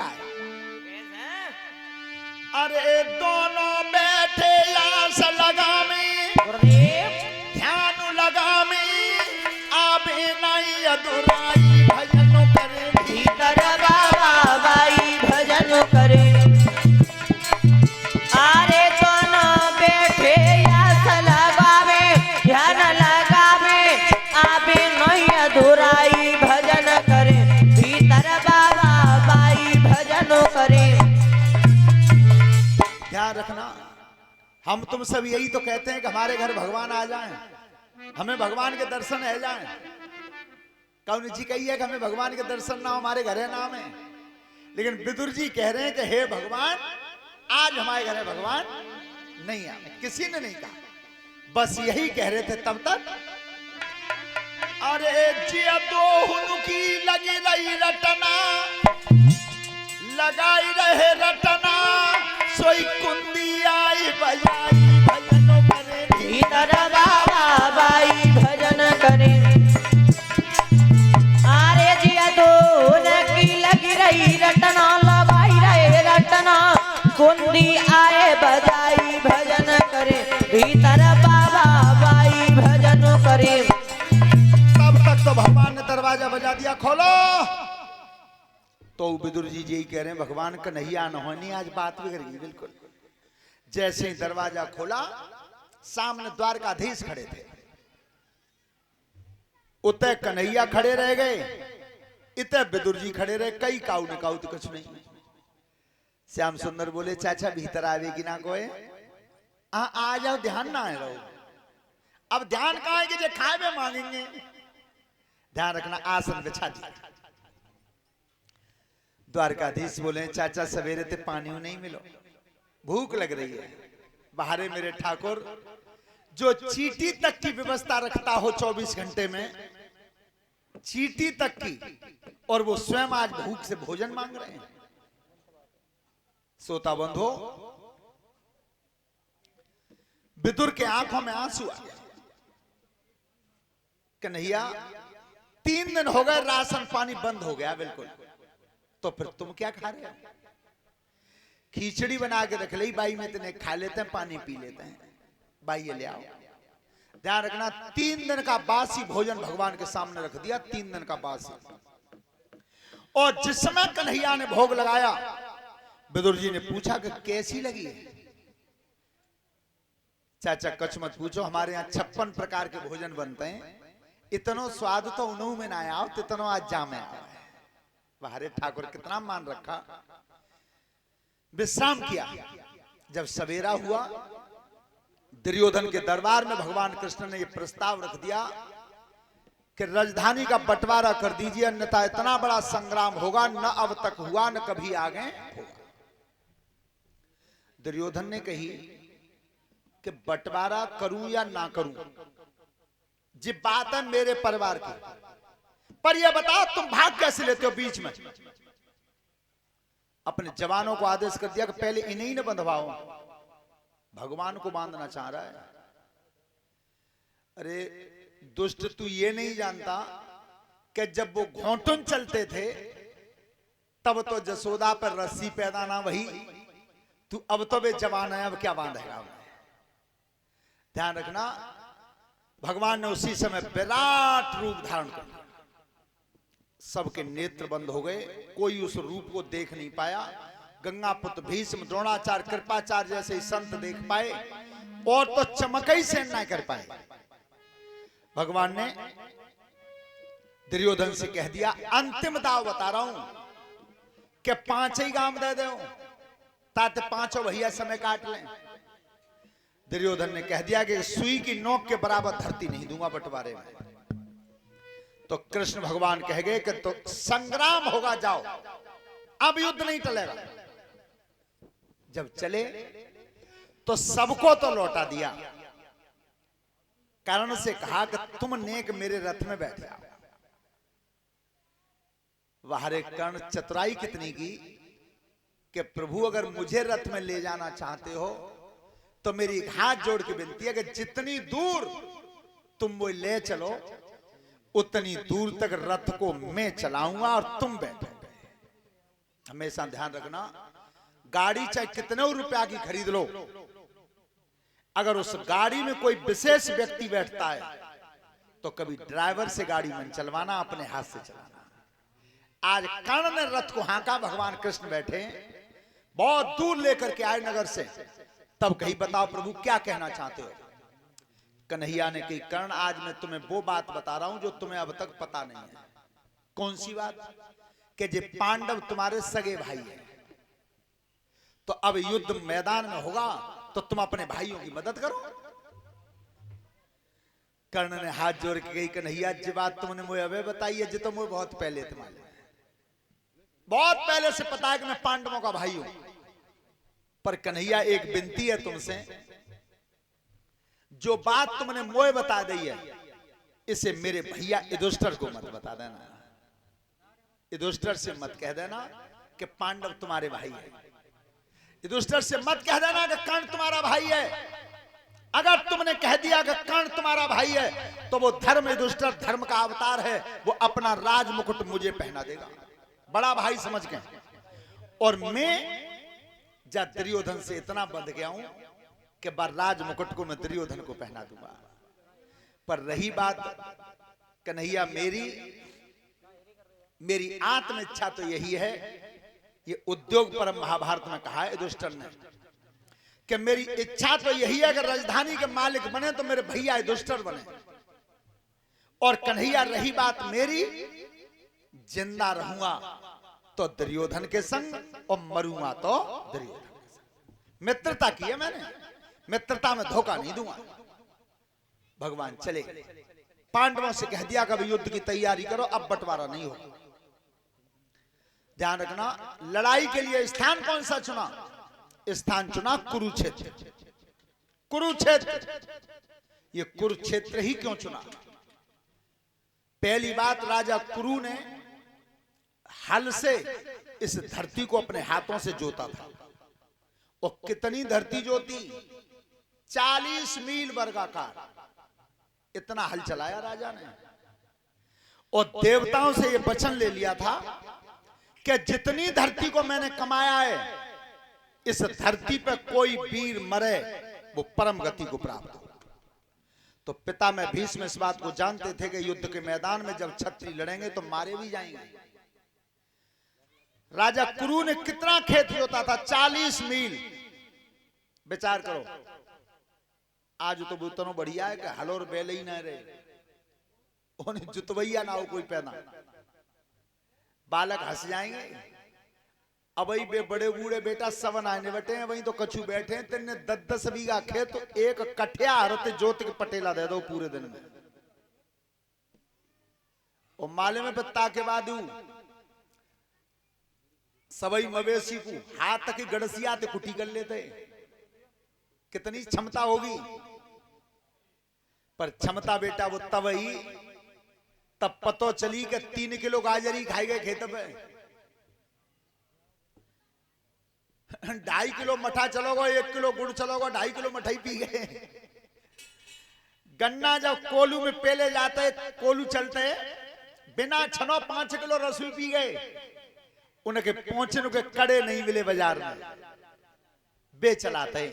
का है। अरे दोनों बैठे आस लगा में, ध्यान लगा में, आबे नहीं अधुराई भजन करे, भीतर बाबा बाई भजन करे। अरे दोनों बैठे आस लगावे, ध्यान लगावे, आबे नहीं अधुराई भजन करे, भीतर बाबा बाई भजन करे। ध्यान रखना, हम तुम सब यही तो कहते हैं कि हमारे घर भगवान आ जाएं, हमें भगवान के दर्शन है जाएं। कौन जी कही है कि हमें भगवान के दर्शन ना हमारे घर है नाम है, लेकिन विदुर जी कह रहे हैं कि हे भगवान आज हमारे घर है भगवान नहीं आए, किसी ने नहीं कहा, बस यही कह रहे थे तब तक। अरे जिया दो की लगी रही रटना, लगाई रहे रटना, सोई कुंदी आई बजाई भजन करे, भीतर बाबा बाई भजन करे। अरे जिया दोन की लगी रही रटना, लगाई रहे रटना, कुंदी आए बजाई भजन करे, भीतर बाबा बाई भजन करे। तब तक तो भगवान ने दरवाजा बजा दिया, खोलो। तो विदुर जी यही कह रहे हैं भगवान कन्हैया न होनी आज बात बिगड़ गई बिल्कुल। जैसे ही दरवाजा खोला सामने द्वारकाधीश खड़े थे, उतने कन्हैया खड़े रह गए, इतने विदुर जी खड़े रहे, कई काऊ ने काऊ तो कुछ नहीं। श्याम सुंदर बोले चाचा भीतर आवेगी ना कोई, आ जाओ, ध्यान ना है रहो। अब ध्यान कहाँ है कि जो खाए में मांगेंगे, ध्यान रखना, आसन बिछा दिया। द्वारकाधीश बोले चाचा सवेरे ते पानी नहीं मिलो, भूख लग रही है। बाहरे मेरे ठाकुर जो चीटी तक की व्यवस्था रखता हो 24 घंटे में, चीटी तक की, और वो स्वयं आज भूख से भोजन मांग रहे हैं। सोता बंद हो, विदुर के आंखों में आंसू आ गया। कन्हैया 3 दिन हो गए राशन पानी बंद हो गया बिल्कुल, तो फिर तुम क्या खा रहे हो? खिचड़ी बना के रख ली बाई में, इतने खा लेते हैं, पानी पी लेते हैं, बाई ये ले आओ। ध्यान रखना 3 दिन का बासी भोजन भगवान के सामने रख दिया, 3 दिन का बासी। और जिस समय कन्हैया ने भोग लगाया, विदुर जी ने पूछा कि कैसी लगी है? चाचा कछ मत पूछो, हमारे यहाँ 56 प्रकार के भोजन बनते हैं, इतनो स्वाद तो उन्हों में ना आओ, तितनो आज जामे आओ। बाहरे ठाकुर कितना मान रखा। विश्राम किया। जब सवेरा हुआ, दुर्योधन के दरबार में भगवान कृष्ण ने यह प्रस्ताव रख दिया कि राजधानी का बंटवारा कर दीजिए, अन्यथा इतना बड़ा संग्राम होगा, न अब तक हुआ न कभी आगे होगा। दुर्योधन ने कही कि बंटवारा करूं या ना करूं, जी बात है मेरे परिवार की, पर यह बताओ तुम भाग कैसे लेते हो बीच में? अपने जवानों को आदेश कर दिया कि पहले इन्हीं ने बंधवाओ, भगवान को बांधना चाह रहा है। अरे दुष्ट, तू ये नहीं जानता कि जब वो घोंटुन चलते थे तब तो जसोदा पर रस्सी पैदा ना वही, तू अब तो वे जवान है, अब क्या बांधेगा? ध्यान रखना, भगवान ने उसी समय विराट रूप धारण कर लिया, सबके नेत्र बंद हो गए, कोई उस रूप को देख नहीं पाया। गंगापुत्र भीष्म, द्रोणाचार्य, कृपाचार्य जैसे संत देख पाए, और तो चमकई से ना कर पाए। भगवान ने दुर्योधन से कह दिया, अंतिम दाव बता रहा हूं कि 5 ही गांव दे दो, ताकि 5 भैया समय काट लें। दुर्योधन ने कह दिया कि सुई की नोक के बराबर धरती नहीं दूंगा बंटवारे में। तो कृष्ण भगवान कह गए कि तो संग्राम होगा, जाओ, अब युद्ध नहीं टलेगा। जब चले तो सबको तो लौटा दिया, कर्ण से कहा कि तुम नेक मेरे रथ में बैठ जाओ। बाहरे कर्ण चतुराई कितनी की कि प्रभु अगर मुझे रथ में ले जाना चाहते हो तो मेरी हाथ जोड़ के विनती है कि जितनी दूर तुम वो ले चलो उतनी दूर तक रथ को मैं चलाऊंगा और तुम बैठोगे। हमेशा ध्यान रखना, गाड़ी चाहे कितने रुपया की खरीद लो, अगर उस गाड़ी में कोई विशेष व्यक्ति बैठता है तो कभी ड्राइवर से गाड़ी में चलवाना, अपने हाथ से चलाना। आज कर्ण ने रथ को हांका, भगवान कृष्ण बैठे, बहुत दूर लेकर के आए नगर से। तब कही बताओ प्रभु क्या कहना चाहते हो? कन्हैया ने कही कर्ण, आज मैं तुम्हें वो बात बता रहा हूं जो तुम्हें अब तक पता नहीं है। कौन सी बात? कि जे पांडव तुम्हारे सगे भाई हैं, तो अब युद्ध मैदान में होगा तो तुम अपने भाइयों की मदद करो। कर्ण ने हाथ जोड़ के कही कन्हैया जी बात तुमने मुझे अबे बताई है, जी तो मुझे बहुत पहले तुम्हारे बहुत पहले से पता है कि मैं पांडवों का भाई हूं। पर कन्हैया एक विनती है तुमसे, जो बात तुमने मुझे बता दी है इसे मेरे भैया युधिष्ठिर को मत बता देना। युधिष्ठिर से मत कह देना कि पांडव तुम्हारे भाई है। युधिष्ठिर से मत कह देना कि कर्ण तुम्हारा भाई है। अगर तुमने कह दिया कि कर्ण तुम्हारा भाई है तो वो धर्म, युधिष्ठिर धर्म का अवतार है, वो अपना राज मुकुट मुझे पहना देगा, बड़ा भाई समझ के। और मैं जब दुर्योधन से इतना बंध गया हूं कि राज मुकुट को मैं दुर्योधन को पहना दूंगा। पर रही बात कन्हैया, मेरी आत्म इच्छा तो यही है, ये उद्योग परम महाभारत में कहा है युधिष्ठिर ने, कि मेरी इच्छा तो यही है कि राजधानी के मालिक बने तो मेरे भैया युधिष्ठिर बने। और कन्हैया रही बात मेरी, जिंदा रहूंगा तो दुर्योधन के संग और मरूंगा तो दुर्योधन के संग। मित्रता की है मैंने, मित्रता में धोखा नहीं दूंगा। भगवान चले पांडवों से कह दिया कि युद्ध की तैयारी करो, अब बंटवारा नहीं होगा। ध्यान रखना, लड़ाई के लिए स्थान कौन सा चुना? स्थान चुना कुरुक्षेत्र। कुरुक्षेत्र, ये कुरुक्षेत्र ही क्यों चुना? पहली बात, राजा कुरु ने हल से इस धरती को अपने हाथों से जोता था। और कितनी धरती जोती? 40 मील वर्गाकार, इतना हल चलाया राजा ने। और देवताओं से यह वचन ले लिया था कि जितनी धरती को मैंने कमाया है, इस धरती पर कोई वीर मरे वो परम गति को प्राप्त हो। तो पिता में भीष्म इस बात को जानते थे कि युद्ध के मैदान में जब क्षत्रिय लड़ेंगे तो मारे भी जाएंगे। राजा कुरु ने कितना खेत जोता था? 40 मील। विचार करो, आज तो बुतनो बढ़िया है कि हलोर बैल ही ना रहे, उन्हें जुतवैया ना हो कोई पैदा, बालक हंस जाएंगे। अब वही बड़े बूढ़े बेटा सवन आने बैठे हैं, वही तो कछु बैठे हैं, तेने 10-10 बीघा खेत, तो एक कठिया हरते जोत के पटेला दे दो पूरे दिन में। और माले में पत्ता के बाद सबई मवेशी को हाथ तक गड़सिया ते कुटी कर लेते। कितनी क्षमता होगी? पर क्षमता बेटा वो तब ही, तब पतो चली कि 3 किलो गाजरी खाई गए खेत में, 2.5 किलो मठा चलोगे, 1 किलो गुड़ चलोगे, 2.5 किलो मठाई पी गए। गन्ना जब कोलू में पेले जाते, कोलू चलते, बिना छनो 5 किलो रसोई पी गए। उनके पहुंचने के कड़े नहीं मिले बाजार में, बेचलाते।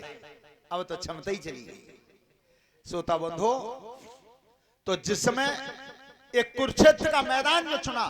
अब तो क्षमता ही चली गई। श्रोता बंधो, तो जिस समय एक कुरुक्षेत्र का मैदान जो चुना,